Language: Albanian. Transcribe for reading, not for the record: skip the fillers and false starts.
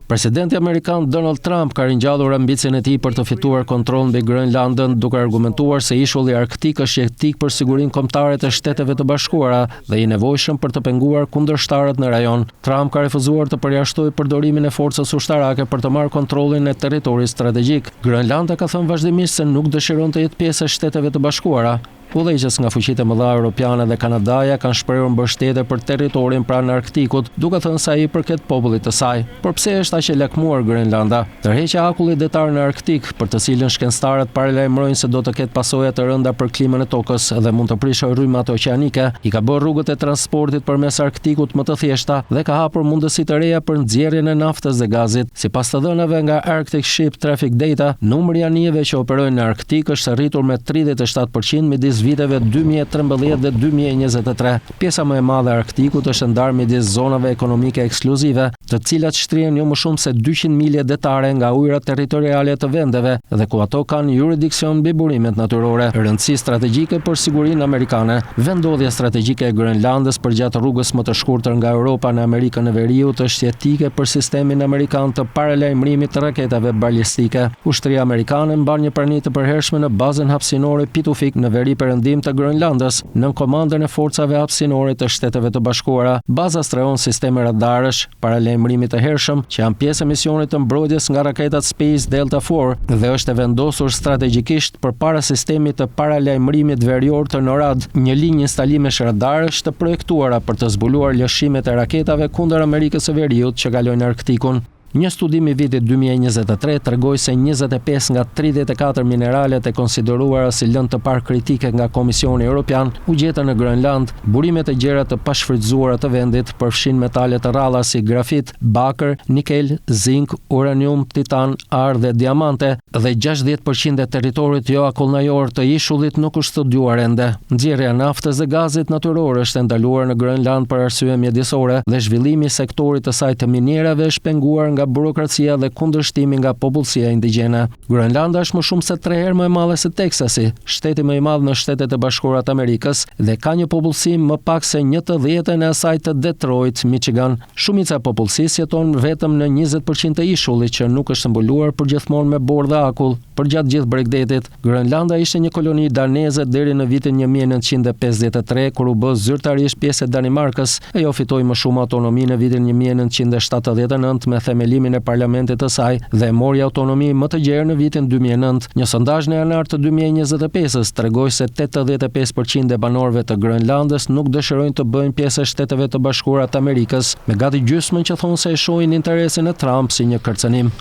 Presidenti Amerikan Donald Trump ka ringjallur ambicien e tij për të fituar kontroll mbi Grönlandën, duke argumentuar se ishulli arktik është jetik për sigurinë kombëtare të Shteteve të Bashkuara dhe i nevojshëm për të penguar kundërshtarët në rajon. Trump ka refuzuar të përjashtojë përdorimin e forcës ushtarake për të marrë kontrollin e territorit strategjik. Grönlanda ka thënë vazhdimisht se nuk dëshiron të jetë pjesë e Shteteve të Bashkuara. Udhëheqës nga fuqitë e mëdha europiane dhe kanadaja kanë shprehur mbështetje për territorin pranë Arktikut, duke thënë se ai përket popullit të saj. Por pse është aq e lakmuar Grönlanda? Tërheqja e akullit detar në Arktik, për të cilën shkencëtarët paralajmërojnë se do të ketë pasoja të rënda për klimën e tokës dhe mund të prishë rrymat oqeanike, i ka bërë rrugët e transportit përmes Arktikut më të thjeshta dhe ka hapur mundësi të reja për nxjerrjen e naftës dhe gazit. Sipas të dhënave nga Arctic Ship Traffic Data, numri i anijeve që operojnë në Arktik është rritur me 37% midis viteve 2013 dhe 2023. Pjesa më e madhe e Arktikut është ndarë midis zonave ekonomike ekskluzive, të cilat shtrihen jo më shumë se 200 milje detare nga ujërat territoriale të vendeve dhe ku ato kanë jurisdiksion mbi burimet natyrore. Rëndësi strategjike për sigurinë amerikane. Vendodhja strategjike e Grönlandës përgjatë rrugës më të shkurtër nga Europa në Amerikën e Veriut është jetike për sistemin amerikan të paralajmërimit të raketave balistike. Ushtria amerikane mban një prani të përhershme në bazën hapësinore Pitufik në veri perëndim të Grönlandës, nën komandën e forcave hapësinore të Shteteve të Bashkuara. Baza strejon sisteme radarësh, paralajmërimi të hershëm, që janë pjesë e misionit të mbrojtjes nga raketat Space Delta IV dhe është e vendosur strategjikisht përpara sistemit të paralajmërimit verior të NORAD, një linjë instalimesh radarësh të projektuara për të zbuluar lëshimet e raketave kundër Amerikës së Veriut që kalojnë Arktikun. Një studim i vitit 2023 tregoi se 25 nga 34 mineralet e konsideruara si lëndë të parë kritike nga Komisioni Evropian u gjetën në Grönland. Burimet e gjera të pashfrytzuara të vendit përfshin metale të rralla si grafit, bakër, nikel, zink, uranium, titan, ar dhe diamante dhe 60% e territorit jo akullnajor të ishullit nuk është studiuar ende. Nxjerrja e naftës dhe gazit natyror është ndaluar në Grönland për arsye mjedisore dhe zhvillimi i sektorit të saj të minierave është penguar nga burokracia dhe kundërshtimi nga popullsia indigjene. Grönlanda është më shumë se 3 herë më e madhe se Teksasi, shteti më i madh në Shtetet e Bashkuara të Amerikës dhe ka një popullsi më pak se 1/10 e asaj të Detroit, Michigan. Shumica e popullsisë jeton vetëm në 20% të ishullit që nuk është mbuluar përgjithmonë me borë dhe akull. Përgjatë gjithë Bregdetit, Grönlanda ishte një koloni daneze deri në vitin 1953 kur u bë zyrtarisht pjesë e Danimarkës. Ajo fitoi më shumë autonomi në vitin 1979 me themelimin e parlamentit të saj dhe mori autonomi më të gjerë në vitin 2009. Një sondazh në janar të 2025-s tregoi se 85% e banorëve të Grönlandës nuk dëshirojnë të bëjnë pjesë e Shteteve të Bashkuara të Amerikës, me gati gjysmën që thonë se e shohin interesin e Trump si një kërcënim.